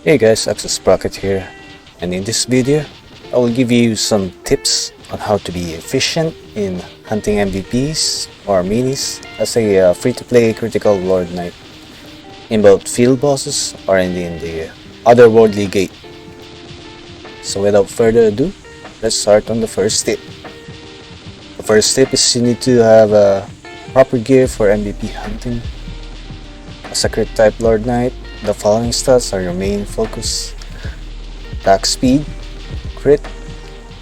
Hey guys, Sprocket here, and in this video, I will give you some tips on how to be efficient in hunting MVPs or minis as a free-to-play critical Lord Knight in both field bosses or in the otherworldly gate. So without further ado, let's start on the first tip. The first tip is you need to have proper gear for MVP hunting. As a crit type Lord Knight, the following stats are your main focus: attack speed, crit,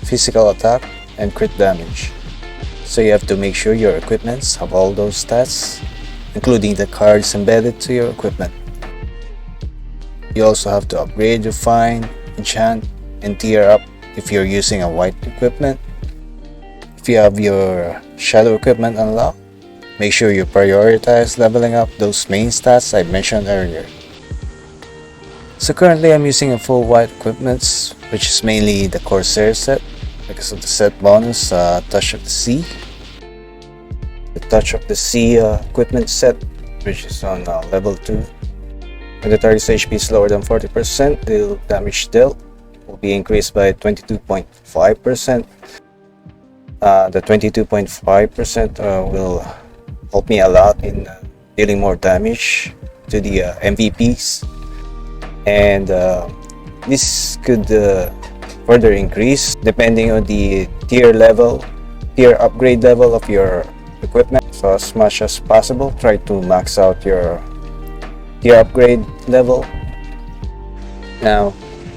physical attack, and crit damage. So you have to make sure your equipments have all those stats, including the cards embedded to your equipment. You also have to upgrade, refine, enchant, and tier up if you're using a white equipment. If you have your shadow equipment unlocked, make sure you prioritize leveling up those main stats I mentioned earlier. So currently I'm using a full white equipment, which is mainly the Corsair set because of the set bonus, Touch of the Sea. The Touch of the Sea equipment set, which is on level 2. When the target's HP is lower than 40%, the damage dealt will be increased by 22.5%. The 22.5% will help me a lot in dealing more damage to the MVPs. And this could further increase depending on the tier upgrade level of your equipment. So as much as possible, try to max out your tier upgrade level. Now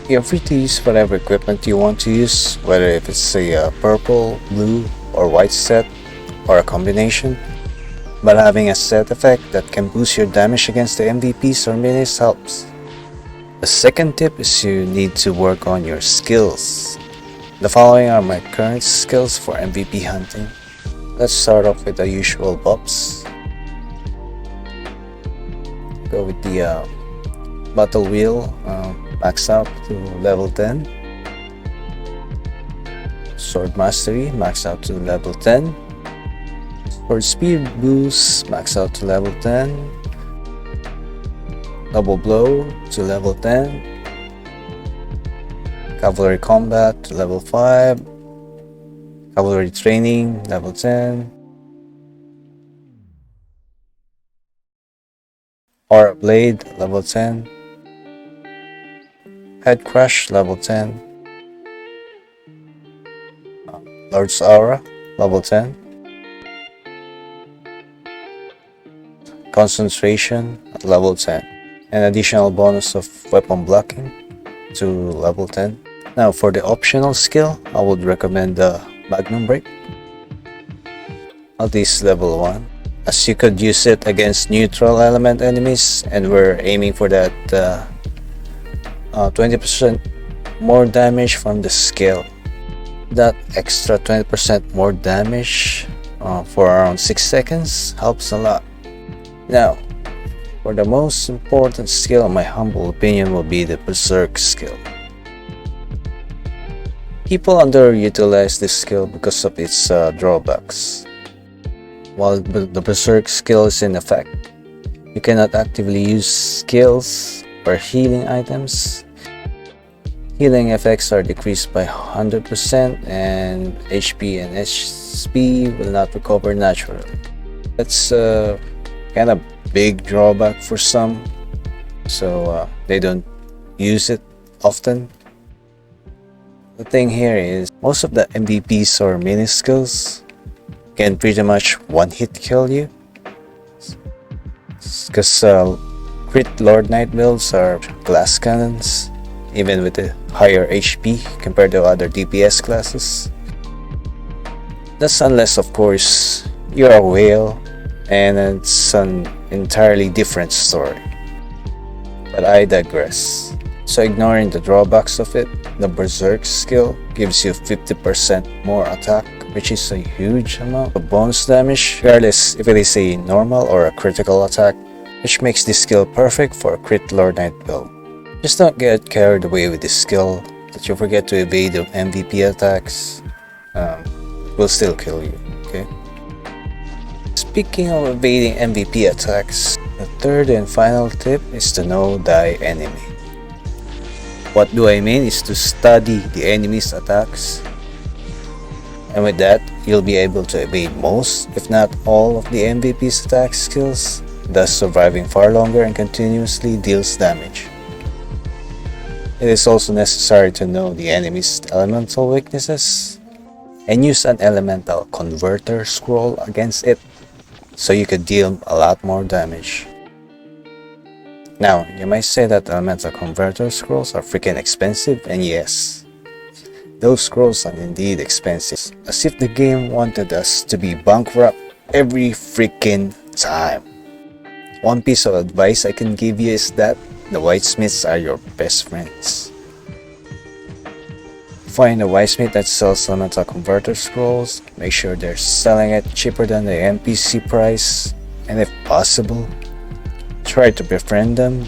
you're free to use whatever equipment you want to use, whether if it's a purple, blue, or white set, or a combination. But having a set effect that can boost your damage against the MVPs or minis helps. The second tip is you need to work on your skills. The following are my current skills for MVP hunting. Let's start off with the usual buffs. Go with the Battle Wheel, max out to level 10. Sword Mastery, max out to level 10. Sword Speed Boost, max out to level 10. Double Blow to level 10. Cavalry Combat to level 5. Cavalry Training level 10. Aura Blade level 10. Head Crush level 10. Lord's Aura level 10. Concentration at level 10. An additional bonus of weapon blocking to level 10. Now for the optional skill, I would recommend the Magnum Break. At least level 1, as you could use it against neutral element enemies, and we're aiming for that 20% more damage from the skill. That extra 20% more damage for around 6 seconds helps a lot. Now for the most important skill, in my humble opinion, will be the Berserk Skill. People underutilize this skill because of its drawbacks. While the Berserk Skill is in effect, you cannot actively use skills or healing items. Healing effects are decreased by 100%, and HP and HP will not recover naturally. That's kind of big drawback for some, so they don't use it often. The thing here is most of the MVPs or mini skills can pretty much one-hit kill you, because crit Lord Knight builds are glass cannons, even with a higher HP compared to other DPS classes. That's unless of course you're a whale, and it's an entirely different story. But I digress. So ignoring the drawbacks of it, the Berserk skill gives you 50% more attack, which is a huge amount of bonus damage, regardless if it is a normal or a critical attack, which makes this skill perfect for a crit Lord Knight build. Just don't get carried away with this skill that you forget to evade the MVP attacks. It will still kill you, okay? Speaking of evading MVP attacks, the third and final tip is to no-die enemy. What do I mean is to study the enemy's attacks. And with that, you'll be able to evade most, if not all, of the MVP's attack skills, thus surviving far longer and continuously deals damage. It is also necessary to know the enemy's elemental weaknesses and use an elemental converter scroll against it so you could deal a lot more damage. Now, you might say that elemental converter scrolls are freaking expensive, and yes, those scrolls are indeed expensive, as if the game wanted us to be bankrupt every freaking time. One piece of advice I can give you is that the whitesmiths are your best friends. Find a whitesmith that sells elemental converter scrolls, make sure they're selling it cheaper than the NPC price, and if possible, try to befriend them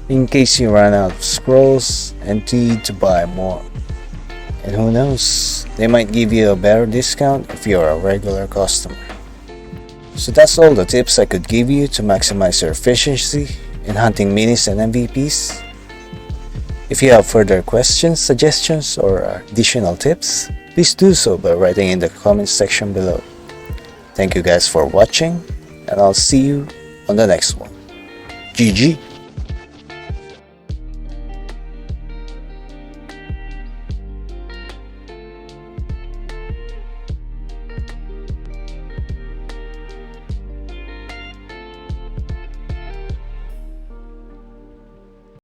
in case you run out of scrolls and need to buy more. And who knows, they might give you a better discount if you're a regular customer. So that's all the tips I could give you to maximize your efficiency in hunting minis and MVPs. If you have further questions, suggestions, or additional tips, please do so by writing in the comment section below. Thank you guys for watching, and I'll see you on the next one. GG!